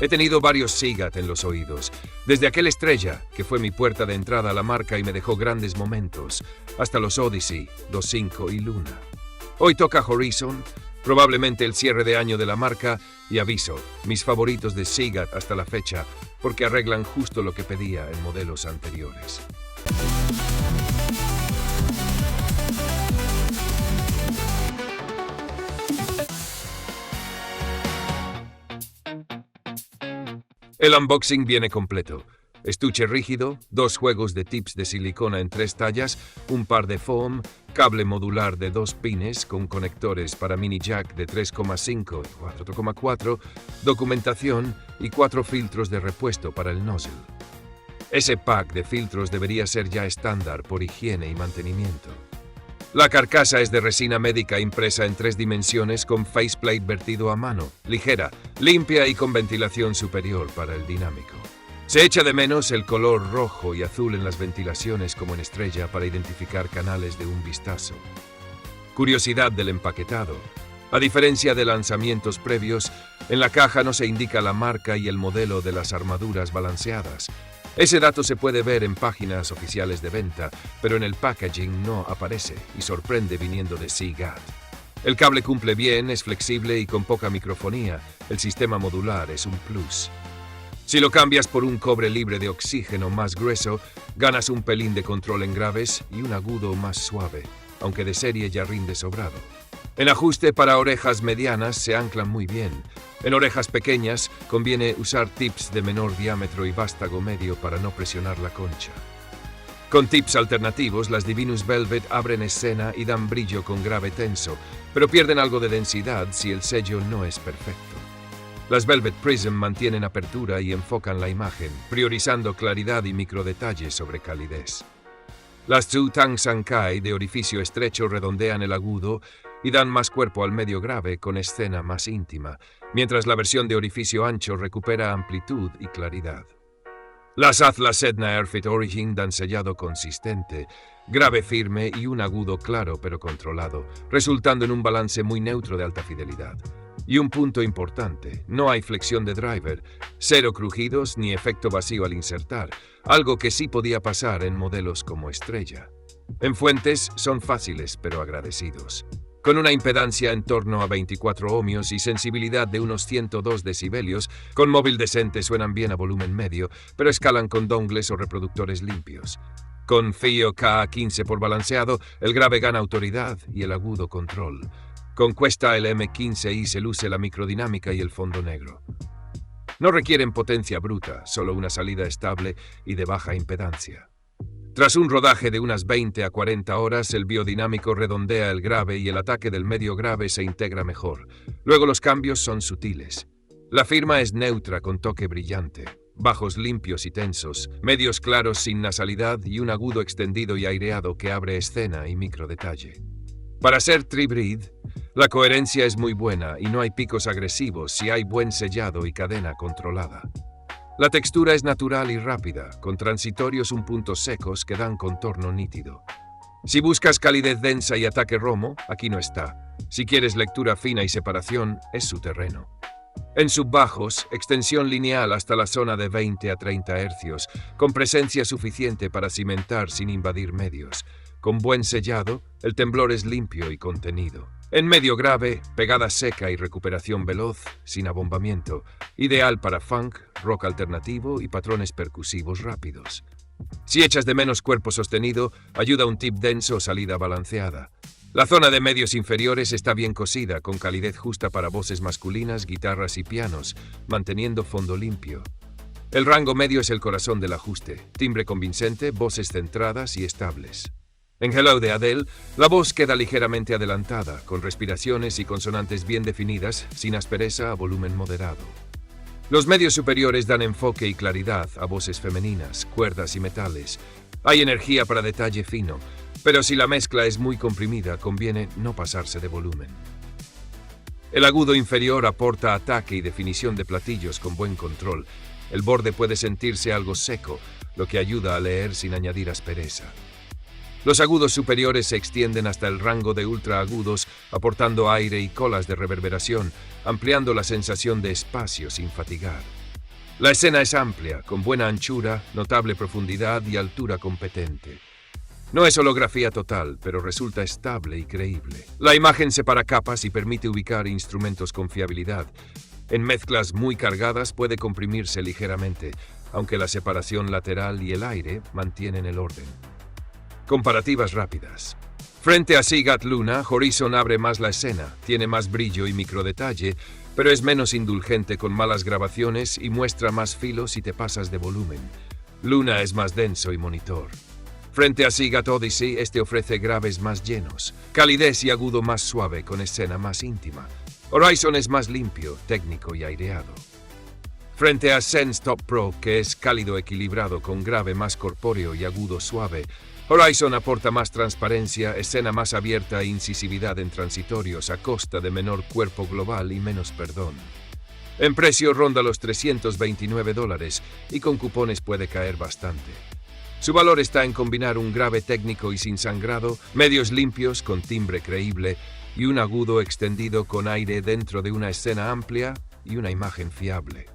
He tenido varios Seagate en los oídos, desde aquel Estrella, que fue mi puerta de entrada a la marca y me dejó grandes momentos, hasta los Odyssey, 2.5 y Luna. Hoy toca Horizon, probablemente el cierre de año de la marca, y aviso, mis favoritos de Seagate hasta la fecha, porque arreglan justo lo que pedía en modelos anteriores. El unboxing viene completo. Estuche rígido, 2 juegos de tips de silicona en 3 tallas, un par de foam, cable modular de 2 pines con conectores para mini jack de 3,5 y 4,4, documentación y 4 filtros de repuesto para el nozzle. Ese pack de filtros debería ser ya estándar por higiene y mantenimiento. La carcasa es de resina médica impresa en 3 dimensiones con faceplate vertido a mano, ligera, limpia y con ventilación superior para el dinámico. Se echa de menos el color rojo y azul en las ventilaciones como en Estrella para identificar canales de un vistazo. Curiosidad del empaquetado. A diferencia de lanzamientos previos, en la caja no se indica la marca y el modelo de las armaduras balanceadas. Ese dato se puede ver en páginas oficiales de venta, pero en el packaging no aparece y sorprende viniendo de Seagate. El cable cumple bien, es flexible y con poca microfonía. El sistema modular es un plus. Si lo cambias por un cobre libre de oxígeno más grueso, ganas un pelín de control en graves y un agudo más suave, aunque de serie ya rinde sobrado. En ajuste para orejas medianas se anclan muy bien. En orejas pequeñas conviene usar tips de menor diámetro y vástago medio para no presionar la concha. Con tips alternativos, las Divinus Velvet abren escena y dan brillo con grave tenso, pero pierden algo de densidad si el sello no es perfecto. Las Velvet Prism mantienen apertura y enfocan la imagen, priorizando claridad y microdetalles sobre calidez. Las Tzu Tang Sankai de orificio estrecho redondean el agudo y dan más cuerpo al medio grave con escena más íntima, mientras la versión de orificio ancho recupera amplitud y claridad. Las Atlas Edna Airfit Origin dan sellado consistente, grave firme y un agudo claro pero controlado, resultando en un balance muy neutro de alta fidelidad. Y un punto importante, no hay flexión de driver, 0 crujidos ni efecto vacío al insertar, algo que sí podía pasar en modelos como Estrella. En fuentes son fáciles pero agradecidos. Con una impedancia en torno a 24 ohmios y sensibilidad de unos 102 decibelios, con móvil decente suenan bien a volumen medio, pero escalan con dongles o reproductores limpios. Con FiiO K15 por balanceado, el grave gana autoridad y el agudo control. Con Questa el M15i se luce la microdinámica y el fondo negro. No requieren potencia bruta, solo una salida estable y de baja impedancia. Tras un rodaje de unas 20 a 40 horas, el biodinámico redondea el grave y el ataque del medio grave se integra mejor. Luego los cambios son sutiles. La firma es neutra con toque brillante, bajos limpios y tensos, medios claros sin nasalidad y un agudo extendido y aireado que abre escena y microdetalle. Para ser Tribreed, la coherencia es muy buena y no hay picos agresivos si hay buen sellado y cadena controlada. La textura es natural y rápida, con transitorios un punto secos que dan contorno nítido. Si buscas calidez densa y ataque romo, aquí no está. Si quieres lectura fina y separación, es su terreno. En subbajos, extensión lineal hasta la zona de 20 a 30 Hz, con presencia suficiente para cimentar sin invadir medios. Con buen sellado, el temblor es limpio y contenido. En medio grave, pegada seca y recuperación veloz, sin abombamiento. Ideal para funk, rock alternativo y patrones percusivos rápidos. Si echas de menos cuerpo sostenido, ayuda un tip denso o salida balanceada. La zona de medios inferiores está bien cosida, con calidez justa para voces masculinas, guitarras y pianos, manteniendo fondo limpio. El rango medio es el corazón del ajuste, timbre convincente, voces centradas y estables. En Hello de Adele, la voz queda ligeramente adelantada, con respiraciones y consonantes bien definidas, sin aspereza a volumen moderado. Los medios superiores dan enfoque y claridad a voces femeninas, cuerdas y metales. Hay energía para detalle fino, pero si la mezcla es muy comprimida, conviene no pasarse de volumen. El agudo inferior aporta ataque y definición de platillos con buen control. El borde puede sentirse algo seco, lo que ayuda a leer sin añadir aspereza. Los agudos superiores se extienden hasta el rango de ultraagudos, aportando aire y colas de reverberación, ampliando la sensación de espacio sin fatigar. La escena es amplia, con buena anchura, notable profundidad y altura competente. No es holografía total, pero resulta estable y creíble. La imagen separa capas y permite ubicar instrumentos con fiabilidad. En mezclas muy cargadas puede comprimirse ligeramente, aunque la separación lateral y el aire mantienen el orden. Comparativas rápidas. Frente a Seagate Luna, Horizon abre más la escena, tiene más brillo y microdetalle, pero es menos indulgente con malas grabaciones y muestra más filo si te pasas de volumen. Luna es más denso y monitor. Frente a Seagate Odyssey, este ofrece graves más llenos, calidez y agudo más suave con escena más íntima. Horizon es más limpio, técnico y aireado. Frente a Sense Top Pro, que es cálido equilibrado con grave más corpóreo y agudo suave, Horizon aporta más transparencia, escena más abierta e incisividad en transitorios a costa de menor cuerpo global y menos perdón. En precio ronda los $329 y con cupones puede caer bastante. Su valor está en combinar un grave técnico y sin sangrado, medios limpios con timbre creíble y un agudo extendido con aire dentro de una escena amplia y una imagen fiable.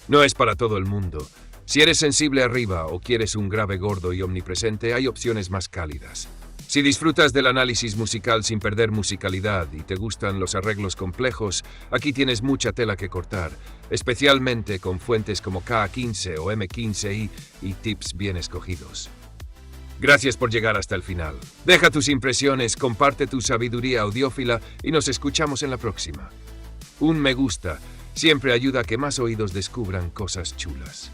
No es para todo el mundo. Si eres sensible arriba o quieres un grave gordo y omnipresente, hay opciones más cálidas. Si disfrutas del análisis musical sin perder musicalidad y te gustan los arreglos complejos, aquí tienes mucha tela que cortar, especialmente con fuentes como K15 o M15i y tips bien escogidos. Gracias por llegar hasta el final. Deja tus impresiones, comparte tu sabiduría audiófila y nos escuchamos en la próxima. Un me gusta siempre ayuda a que más oídos descubran cosas chulas.